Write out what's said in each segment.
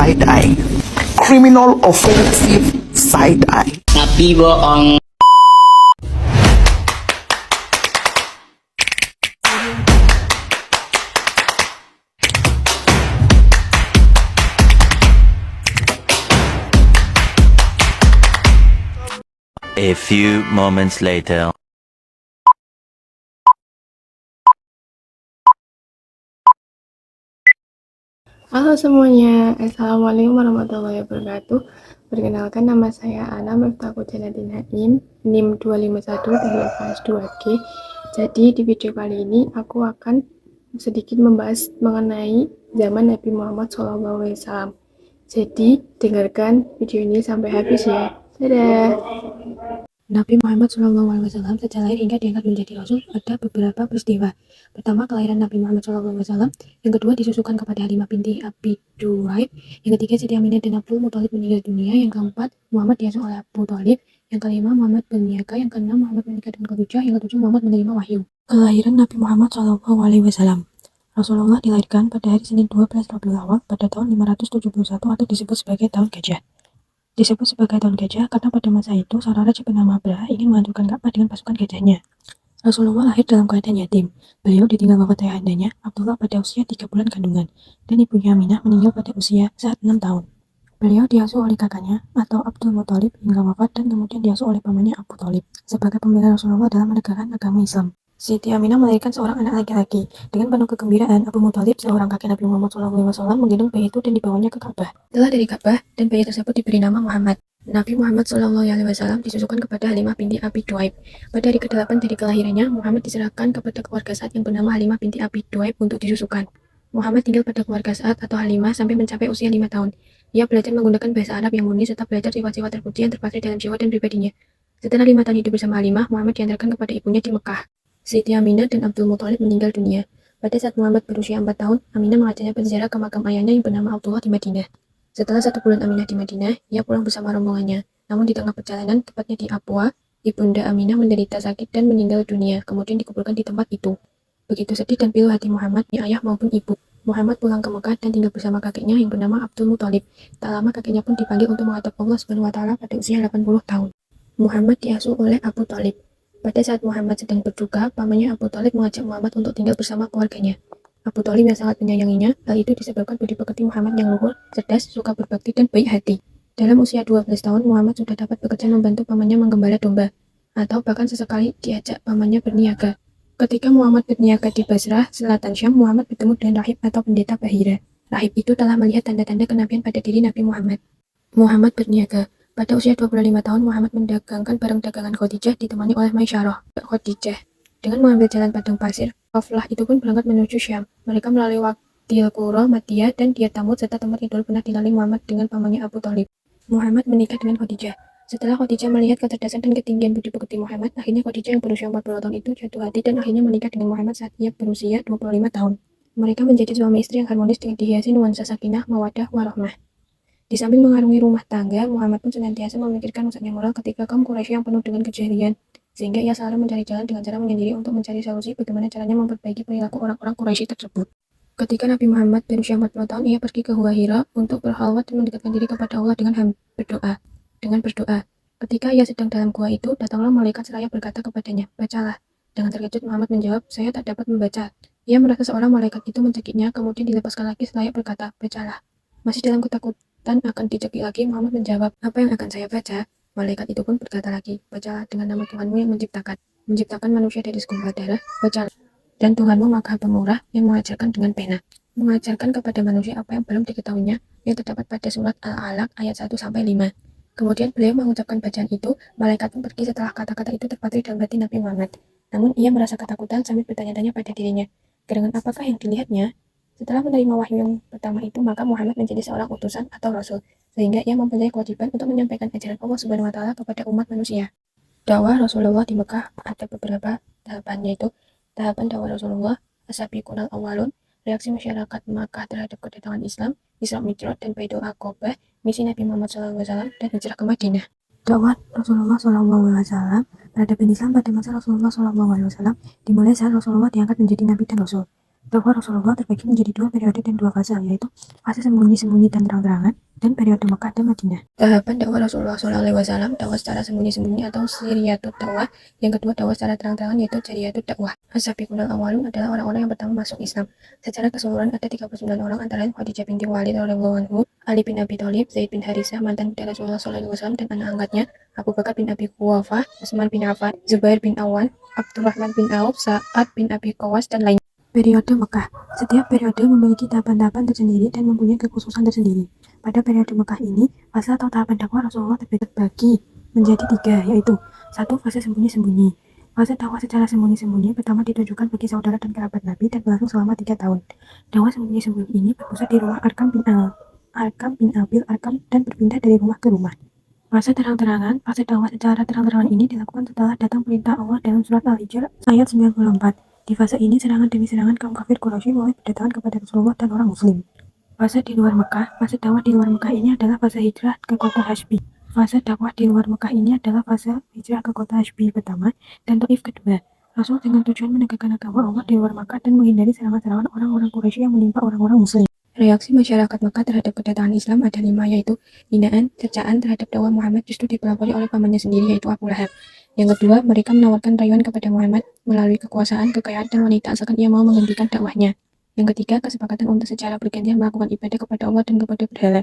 side eye. Criminal offensive side eye. Nabi bohong. A few moments later. Halo semuanya, Assalamualaikum warahmatullahi wabarakatuh. Perkenalkan, nama saya Ana Miftaku Jaladin Haim, NIM 251-2G. Jadi di video kali ini aku akan sedikit membahas mengenai zaman Nabi Muhammad SAW. Jadi dengarkan video ini sampai habis ya. Dadah. Nabi Muhammad SAW sejak lahir hingga diangkat menjadi Rasul ada beberapa peristiwa. Pertama, kelahiran Nabi Muhammad SAW. Yang kedua, disusukan kepada Halimah binti Abi Duhaib. Yang ketiga, Siti Aminah dan Abdul Muthalib meninggal dunia. Yang keempat, Muhammad diasuh oleh Abu Thalib. Yang kelima, Muhammad berniaga. Yang keenam, Muhammad menikah dengan Khadijah. Yang ketujuh, Muhammad menerima wahyu. Kelahiran Nabi Muhammad SAW. Rasulullah dilahirkan pada hari Senin 12 Rabiul Awal pada tahun 571 atau disebut sebagai tahun gajah. Disebut sebagai tahun gajah karena pada masa itu seorang raja bernama Abraha ingin menghancurkan Ka'bah dengan pasukan gajahnya. Rasulullah lahir dalam keadaan yatim. Beliau ditinggal bapak ayahandanya, Abdullah, pada usia 3 bulan kandungan, dan ibunya Aminah meninggal pada usia saat 6 tahun. Beliau diasuh oleh kakaknya atau Abdul Muthalib hingga wafat dan kemudian diasuh oleh pamannya Abu Thalib sebagai pembela Rasulullah dalam menegakkan agama Islam. Siti Aminah melahirkan seorang anak laki-laki. Dengan penuh kegembiraan, Abu Muthalib, seorang kakek Nabi Muhammad SAW, menggendong bayi itu dan dibawanya ke Ka'bah. Setelah dari Ka'bah, dan bayi tersebut diberi nama Muhammad. Nabi Muhammad SAW disusukan kepada Halimah binti Abi Duhaib. Pada hari ke-8 dari kelahirannya, Muhammad diserahkan kepada keluarga Sa'ad yang bernama Halimah binti Abi Duhaib untuk disusukan. Muhammad tinggal pada keluarga Sa'ad atau Halimah sampai mencapai usia 5 tahun. Ia belajar menggunakan bahasa Arab yang murni serta belajar sifat-sifat terpuji yang terpatri dalam jiwa dan pribadinya. Setelah 5 tahun hidup bersama Halimah, Muhammad diantarkan kepada ibunya di Mekah. Siti Aminah dan Abdul Muthalib meninggal dunia. Pada saat Muhammad berusia 4 tahun, Aminah mengajaknya berziarah ke makam ayahnya yang bernama Abdullah di Madinah. Setelah 1 bulan Aminah di Madinah, ia pulang bersama rombongannya. Namun di tengah perjalanan, tepatnya di Abwa, ibunda Aminah menderita sakit dan meninggal dunia, kemudian dikuburkan di tempat itu. Begitu sedih dan pilu hati Muhammad, ya ayah maupun ibu. Muhammad pulang ke Mekah dan tinggal bersama kakeknya yang bernama Abdul Muthalib. Tak lama kakeknya pun dipanggil untuk menghadap Allah Subhanahu wa Ta'ala pada usia 80 tahun. Muhammad diasuh oleh Abu Thalib. Pada saat Muhammad sedang berduka, pamannya Abu Thalib mengajak Muhammad untuk tinggal bersama keluarganya. Abu Thalib yang sangat menyayanginya, hal itu disebabkan budi pekerti Muhammad yang luhur, cerdas, suka berbakti, dan baik hati. Dalam usia 12 tahun, Muhammad sudah dapat bekerja membantu pamannya menggembala domba, atau bahkan sesekali diajak pamannya berniaga. Ketika Muhammad berniaga di Basrah, selatan Syam, Muhammad bertemu dengan rahib atau pendeta Bahira. Rahib itu telah melihat tanda-tanda kenabian pada diri Nabi Muhammad. Muhammad berniaga. Pada usia 25 tahun, Muhammad mendagangkan barang dagangan Khadijah ditemani oleh Maisyarah Khadijah. Dengan mengambil jalan padang pasir, kafilah itu pun berangkat menuju Syam. Mereka melalui Wadil Qura, Madiyah, dan Diyartamut, serta tempat itu pernah dilalui Muhammad dengan pamannya Abu Thalib. Muhammad menikah dengan Khadijah. Setelah Khadijah melihat kecerdasan dan ketinggian budi pekerti Muhammad, akhirnya Khadijah yang berusia 40 tahun itu jatuh hati dan akhirnya menikah dengan Muhammad saat ia berusia 25 tahun. Mereka menjadi suami istri yang harmonis dengan dihiasi nuansa sakinah, mawadah, warahmah. Di samping mengarungi rumah tangga, Muhammad pun senantiasa memikirkan rusaknya moral ketika kaum Quraisy yang penuh dengan kejahilian, sehingga ia selalu mencari jalan dengan cara menyendiri untuk mencari solusi bagaimana caranya memperbaiki perilaku orang-orang Quraisy tersebut. Ketika Nabi Muhammad berusia 40 tahun, ia pergi ke Gua Hira untuk berkhalwat dan mendekatkan diri kepada Allah dengan berdoa. Ketika ia sedang dalam gua itu, datanglah malaikat seraya berkata kepadanya, "Bacalah." Dengan terkejut Muhammad menjawab, "Saya tak dapat membaca." Ia merasa seorang malaikat itu mencekiknya, kemudian dilepaskan lagi seraya berkata, "Bacalah." Masih dalam ketakutan akan dicekik lagi, Muhammad menjawab, "Apa yang akan saya baca?" Malaikat itu pun berkata lagi, "Bacalah dengan nama Tuhanmu yang menciptakan manusia dari segumpal darah, bacalah. Dan Tuhanmu Maha Pemurah yang mengajarkan dengan pena, mengajarkan kepada manusia apa yang belum diketahuinya, yang terdapat pada surat Al-Alaq ayat 1-5. Kemudian beliau mengucapkan bacaan itu, malaikat pun pergi setelah kata-kata itu terpatri dalam hati Nabi Muhammad. Namun ia merasa ketakutan sambil bertanya-tanya pada dirinya, gerangan apakah yang dilihatnya? Setelah menerima wahyu yang pertama itu, maka Muhammad menjadi seorang utusan atau rasul, sehingga ia mempunyai kewajiban untuk menyampaikan ajaran Allah Subhanahu wa Ta'ala kepada umat manusia. Dakwah Rasulullah di Mekah ada beberapa tahapan, yaitu tahapan dakwah Rasulullah, as-sabiqunal awwalun, reaksi masyarakat Makkah terhadap kedatangan Islam, Isra Mi'raj dan Baitul Aqabah, misi Nabi Muhammad SAW, dan hijrah ke Madinah. Dakwah Rasulullah SAW terhadap Islam pada masa Rasulullah SAW dimulai saat Rasulullah diangkat menjadi Nabi dan Rasul. Dakwah Rasulullah terbagi menjadi dua periode dan dua fase, yaitu fase sembunyi-sembunyi dan terang-terangan, dan periode Mekah dan Madinah. Tahapan dakwah Rasulullah SAW, dakwah secara sembunyi-sembunyi atau siriyatut dakwah. Yang kedua, dakwah secara terang-terangan, yaitu jariyatut dakwah. As-sabiqunal awwalun adalah orang-orang yang pertama masuk Islam. Secara keseluruhan ada 39 orang, antara lain Khadijah binti Walid radhiyallahu anhu, Ali bin Abi Thalib, Zaid bin Harisah mantan budak Rasulullah SAW dan anak angkatnya, Abu Bakar bin Abi Quhafah, Utsman bin Affan, Zubair bin Awan, Abdurrahman bin Auf, Sa'ad bin Abi Waqqas dan lainnya. Periode Mekah. Setiap periode memiliki tahapan-tahapan tersendiri dan mempunyai kekhususan tersendiri. Pada periode Mekah ini, fase atau tahapan dakwah Rasulullah terbagi menjadi tiga, yaitu satu, fase sembunyi-sembunyi. Fase dakwah secara sembunyi-sembunyi pertama ditujukan bagi saudara dan kerabat Nabi dan berlangsung selama 3 tahun. Dakwah sembunyi-sembunyi ini berpusat di rumah Arkam bin Abil Arkam dan berpindah dari rumah ke rumah. Fase terang-terangan. Fase dakwah secara terang-terangan ini dilakukan setelah datang perintah Allah dalam surat Al-Hijr ayat 94. Di fase ini, serangan demi serangan kaum kafir Quraisy mulai berdatangan kepada Rasulullah dan orang Muslim. Fase di luar Mekah. Fase dakwah di luar Mekah ini adalah fase hijrah ke kota Hashbi. Fase dakwah di luar Mekah ini adalah fase hijrah ke kota Hashbi pertama dan Taif kedua. Rasul dengan tujuan menegakkan agama Allah di luar Mekah dan menghindari serangan-serangan orang-orang Quraisy yang menimpa orang-orang Muslim. Reaksi masyarakat Mekah terhadap kedatangan Islam ada 5, yaitu hinaan, cercaan terhadap dakwah Muhammad justru dipelopori oleh pamannya sendiri, yaitu Abu Lahab. Yang kedua, mereka menawarkan rayuan kepada Muhammad melalui kekuasaan, kekayaan, dan wanita asalkan ia mau menghentikan dakwahnya. Yang ketiga, kesepakatan untuk secara bergantian melakukan ibadah kepada Allah dan kepada berhala.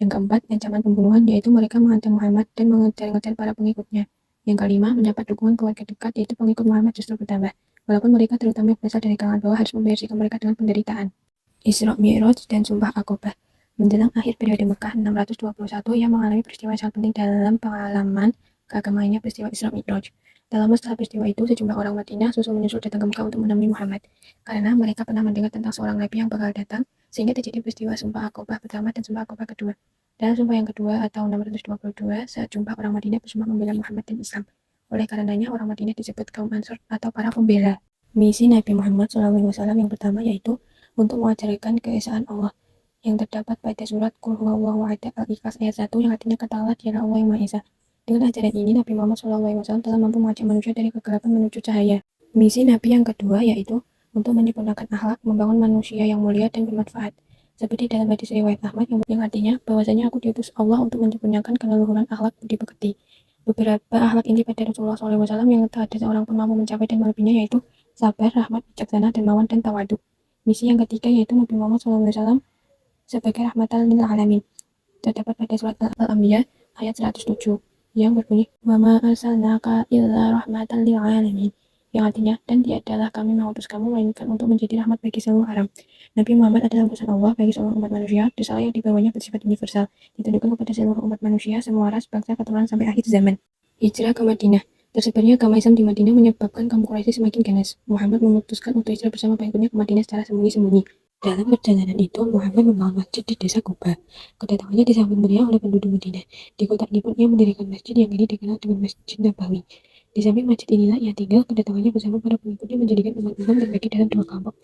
Yang keempat, ancaman pembunuhan, yaitu mereka mengancam Muhammad dan mengejar-ngejar para pengikutnya. Yang kelima, mendapat dukungan keluarga dekat, yaitu pengikut Muhammad justru bertambah. Walaupun mereka terutama berasal dari kalangan bawah harus membayar sikap mereka dengan penderitaan. Isra Mi'raj dan Sumpah Aqobah. Menjelang akhir periode Mekah 621, yang mengalami peristiwa yang sangat penting dalam pengalaman keagamaannya, peristiwa Isra Mi'raj. Tak lama setelah peristiwa itu, sejumlah orang Madinah susul menyusul datang ke Mekah untuk menemui Muhammad. Karena mereka pernah mendengar tentang seorang nabi yang bakal datang, sehingga terjadi peristiwa Sumpah Aqobah pertama dan Sumpah Aqobah kedua. Dalam sumpah yang kedua atau 622, sejumlah orang Madinah bersumpah membela Muhammad dan Islam. Oleh karenanya, orang Madinah disebut kaum Ansor atau para pembela. Misi Nabi Muhammad SAW yang pertama yaitu untuk mengajarkan keesaan Allah yang terdapat pada surat Qul huwallahu ahad Al-Ikhlas ayat 1 yang artinya katakanlah dialah Allah yang Maha Esa. Dengan ajaran ini Nabi Muhammad SAW telah mampu mengajak manusia dari kegelapan menuju cahaya. Misi Nabi yang kedua yaitu untuk menyempurnakan akhlak, membangun manusia yang mulia dan bermanfaat. Seperti dalam hadis riwayat Ahmad yang artinya bahwasanya aku diutus Allah untuk menyempurnakan keleluhuran akhlak budi pekerti. Beberapa akhlak inti pada Rasulullah SAW yang tak ada seorang pun mampu mencapai dan melebihinya yaitu sabar, rahmat, bijaksana, dermawan, dan tawadu. Misi yang ketiga yaitu Nabi Muhammad SAW sebagai rahmatan lil alamin. Terdapat pada surat Al-Anbiya ayat 107 yang berbunyi wa ma arsalnaka illa rahmatan lil alamin, yang artinya dan tiadalah kami mengutus kamu melainkan untuk menjadi rahmat bagi seluruh alam. Nabi Muhammad adalah utusan Allah bagi seluruh umat manusia. Risalah yang dibawanya bersifat universal, ditujukan kepada seluruh umat manusia, semua ras, bangsa, keturunan sampai akhir zaman. Hijrah ke Madinah. Tersebarnya agama Islam di Madinah menyebabkan kaum Quraisy semakin ganas. Muhammad memutuskan untuk hijrah bersama pengikutnya ke Madinah secara sembunyi-sembunyi. Dalam perjalanan itu, Muhammad membangun masjid di desa Quba. Kedatangannya disambut meriah oleh penduduk Madinah. Di kota ini pun ia mendirikan masjid yang kini dikenal dengan Masjid Nabawi. Di samping masjid inilah ia tinggal. Kedatangannya bersama para pengikutnya menjadikan umat Islam terbagi dalam dua kelompok,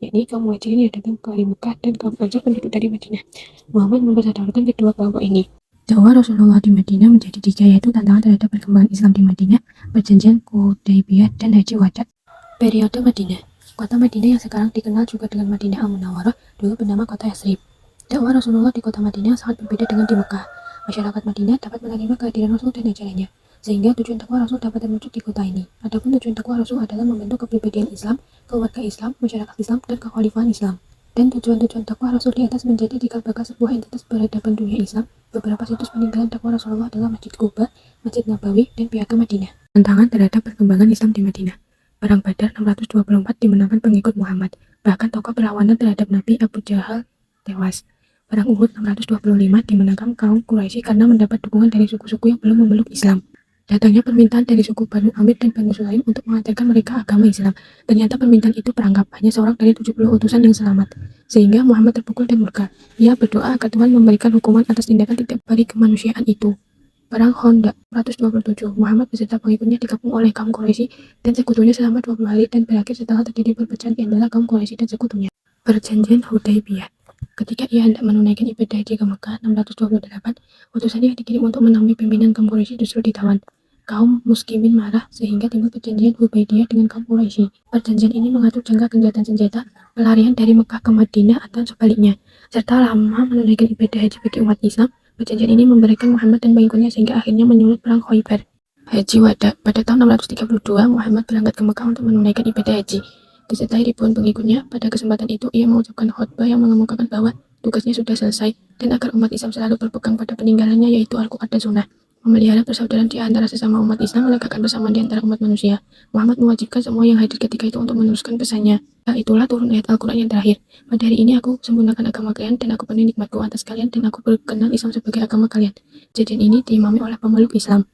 yakni kaum Muhajirin yang datang dari Mekah dan kaum Ansor penduduk dari Madinah. Muhammad mempersaudarakan kedua kelompok ini. Dakwah Rasulullah di Madinah menjadi tiga, yaitu tantangan terhadap perkembangan Islam di Madinah, perjanjian Hudaybiyah, dan Haji Wada. Periode Madinah. Kota Madinah yang sekarang dikenal juga dengan Madinah Al-Munawwarah dulu bernama kota Yathrib. Dakwah Rasulullah di kota Madinah sangat berbeda dengan di Mekah. Masyarakat Madinah dapat menerima kehadiran Rasul dan ajarannya, sehingga tujuan dakwah Rasul dapat terwujud di kota ini. Adapun tujuan dakwah Rasul adalah membentuk kepribadian Islam, keluarga Islam, masyarakat Islam, dan kekhalifahan Islam. Dan tujuan-tujuan dakwah Rasul di atas menjadi dikatakan sebuah entitas berhadapan dunia Islam. Beberapa situs peninggalan dakwah Rasulullah adalah Masjid Quba, Masjid Nabawi, dan Piagam Madinah. Tantangan terhadap perkembangan Islam di Madinah. Perang Badar 624 dimenangkan pengikut Muhammad. Bahkan tokoh perlawanan terhadap Nabi Abu Jahal tewas. Perang Uhud 625 dimenangkan kaum Quraisy karena mendapat dukungan dari suku-suku yang belum memeluk Islam. Datangnya permintaan dari suku Banu Amir dan Banu Sulaim untuk mengajarkan mereka agama Islam. Ternyata permintaan itu perangkap, hanya seorang dari 70 utusan yang selamat. Sehingga Muhammad terpukul dan murka. Ia berdoa agar Tuhan memberikan hukuman atas tindakan tidak baik kemanusiaan itu. Perang Honda 127, Muhammad beserta pengikutnya digabung oleh kaum Quraisy dan sekutunya selama 20 hari dan berakhir setelah terjadi perpecahan di antara kaum Quraisy dan sekutunya. Perjanjian Hudaybiyah. Ketika ia hendak menunaikan ibadah haji ke Mekah 628, utusannya yang dikirim untuk menemui pimpinan kaum Quraisy justru ditawan. kaum muslimin marah sehingga timbul perjanjian Hudaybiyah dengan kaum Quraisy. Perjanjian ini mengatur jangka genjatan senjata, pelarian dari Mekah ke Madinah atau sebaliknya, serta lama menunaikan ibadah haji bagi umat Islam. Perjanjian ini memberikan Muhammad dan pengikutnya sehingga akhirnya menyulut perang Khaybar. Haji Wada. Pada tahun 632, Muhammad berangkat ke Mekah untuk menunaikan ibadah haji. Disertai ribuan pengikutnya, pada kesempatan itu ia mengucapkan khutbah yang mengemukakan bahwa tugasnya sudah selesai dan agar umat Islam selalu berpegang pada peninggalannya yaitu Al-Quran dan Sunnah. Memelihara persaudaraan di antara sesama umat Islam, menegakkan persamaan di antara umat manusia. Muhammad mewajibkan semua yang hadir ketika itu untuk meneruskan pesannya. Itulah turun ayat Al-Quran yang terakhir. Pada hari ini aku sempurnakan agama kalian dan aku penuhi nikmatku atas kalian dan aku berkenan Islam sebagai agama kalian. Kejadian ini diimami oleh pemeluk Islam.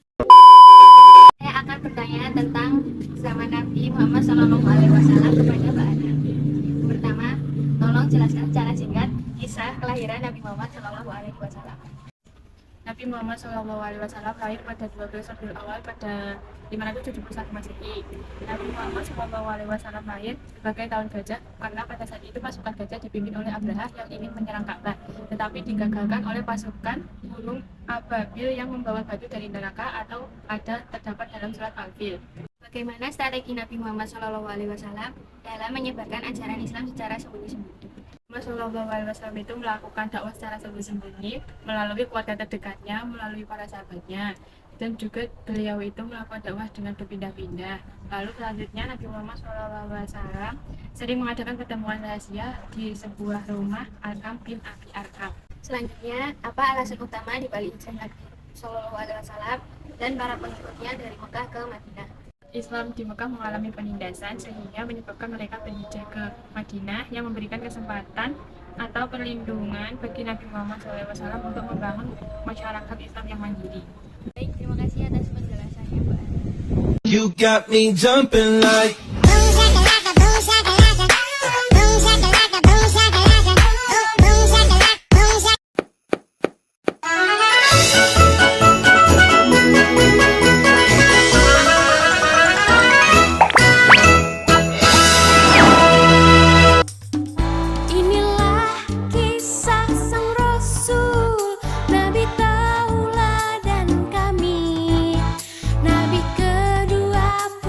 Saya akan bertanya tentang zaman Nabi Muhammad SAW kepada Mbak Ana. Pertama, tolong jelaskan secara singkat kisah kelahiran Nabi Muhammad SAW. Nabi Muhammad SAW lahir pada 12 Rabiul Awal pada 571 Masehi. Nabi Muhammad SAW lahir sebagai tahun gajah karena pada saat itu pasukan gajah dipimpin oleh Abraha yang ingin menyerang Ka'bah, tetapi digagalkan oleh pasukan burung ababil yang membawa batu dari neraka atau ada terdapat dalam surat Al-Fil. Bagaimana strategi Nabi Muhammad SAW dalam menyebarkan ajaran Islam secara sembunyi-sembunyi? Rasulullah SAW itu melakukan dakwah secara sembunyi-sembunyi melalui keluarga terdekatnya, melalui para sahabatnya, dan juga beliau itu melakukan dakwah dengan berpindah-pindah. Lalu selanjutnya Nabi Muhammad SAW sering mengadakan pertemuan rahasia di sebuah rumah Arkam bin Abi Arkam. Selanjutnya, apa alasan utama dibalik hijrah Nabi SAW dan para pengikutnya dari Mekah ke Madinah? Islam di Mekah mengalami penindasan sehingga menyebabkan mereka berhijrah ke Madinah yang memberikan kesempatan atau perlindungan bagi Nabi Muhammad SAW untuk membangun masyarakat Islam yang mandiri. Baik, terima kasih atas penjelasannya, Bu Ana. You got me jumping like Inilah kisah sang Rasul, Nabi tauladan kami, Nabi ke-25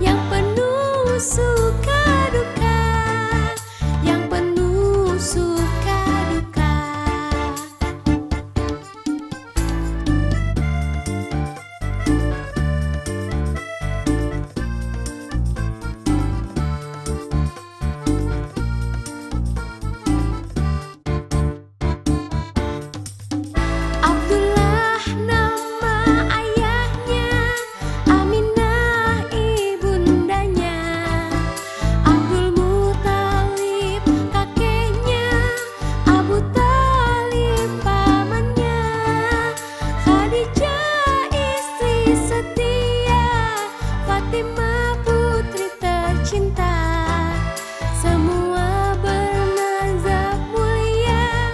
yang penuh suka duka, yang penuh suka duka. Abdullah nama ayahnya, Aminah ibundanya, Abdul Muthalib kakeknya, Abu Thalib pamannya, Khadijah istri setia, Fatimah putri tercinta. Semua bernazab mulia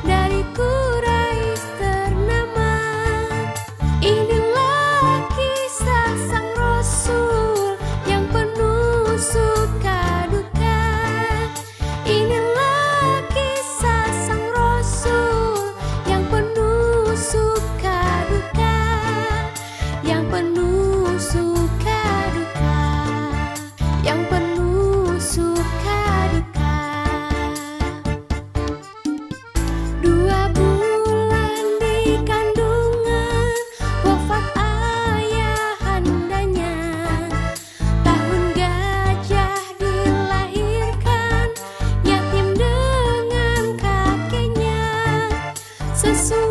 dari Quraisy ternama. Inilah kisah sang Rasul yang penuh suka duka. Inilah kisah sang Rasul yang penuh suka duka, yang penuh suka duka, yang penuh suka duka. 2 bulan di kandungan, wafat ayahandanya. Tahun gajah dilahirkan, yatim dengan kakeknya. Sesuai